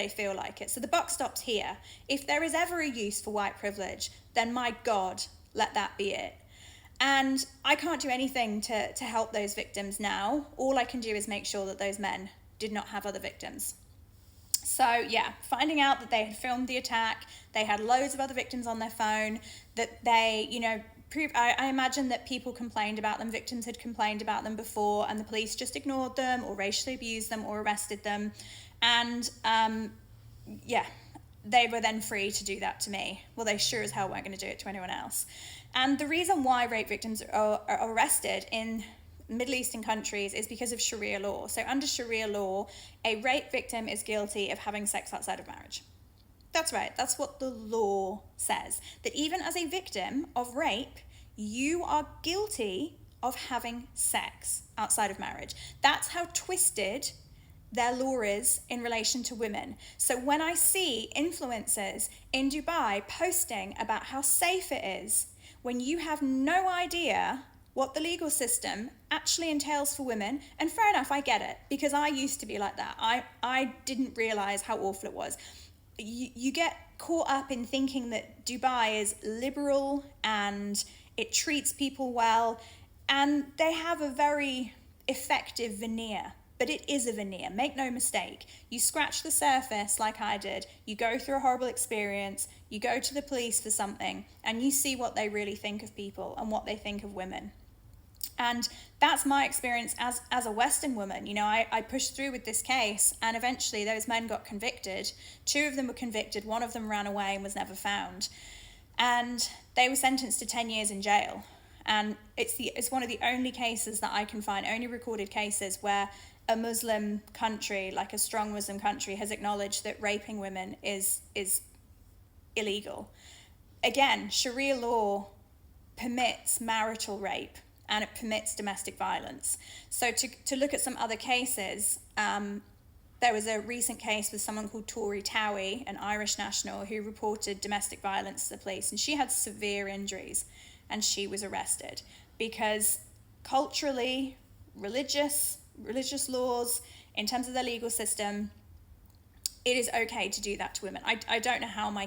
they feel like it. So the buck stops here. If there is ever a use for white privilege, then my God, let that be it. And I can't do anything to help those victims now. All I can do is make sure that those men did not have other victims. So yeah, finding out that they had filmed the attack, they had loads of other victims on their phone, that they, I imagine that people complained about them, victims had complained about them before, and the police just ignored them or racially abused them or arrested them. And they were then free to do that to me. Well, they sure as hell weren't going to do it to anyone else. And the reason why rape victims are arrested in Middle Eastern countries is because of Sharia law. So under Sharia law, a rape victim is guilty of having sex outside of marriage. That's right, that's what the law says. That even as a victim of rape, you are guilty of having sex outside of marriage. That's how twisted their law is in relation to women. So when I see influencers in Dubai posting about how safe it is, when you have no idea what the legal system actually entails for women, and fair enough, I get it, because I used to be like that. I didn't realize how awful it was. You get caught up in thinking that Dubai is liberal and it treats people well, and they have a very effective veneer. But it is a veneer, make no mistake. You scratch the surface like I did, you go through a horrible experience, you go to the police for something, and you see what they really think of people and what they think of women. And that's my experience as a Western woman. I pushed through with this case, and eventually those men got convicted. 2 of them were convicted, 1 of them ran away and was never found. And they were sentenced to 10 years in jail. And it's one of the only cases that I can find, only recorded cases where a Muslim country, like a strong Muslim country, has acknowledged that raping women is illegal. Again, Sharia law permits marital rape and it permits domestic violence. So to look at some other cases, there was a recent case with someone called Tori Towie, an Irish national, who reported domestic violence to the police, and she had severe injuries, and she was arrested because culturally, religious laws, in terms of the legal system, it is okay to do that to women. I don't know how my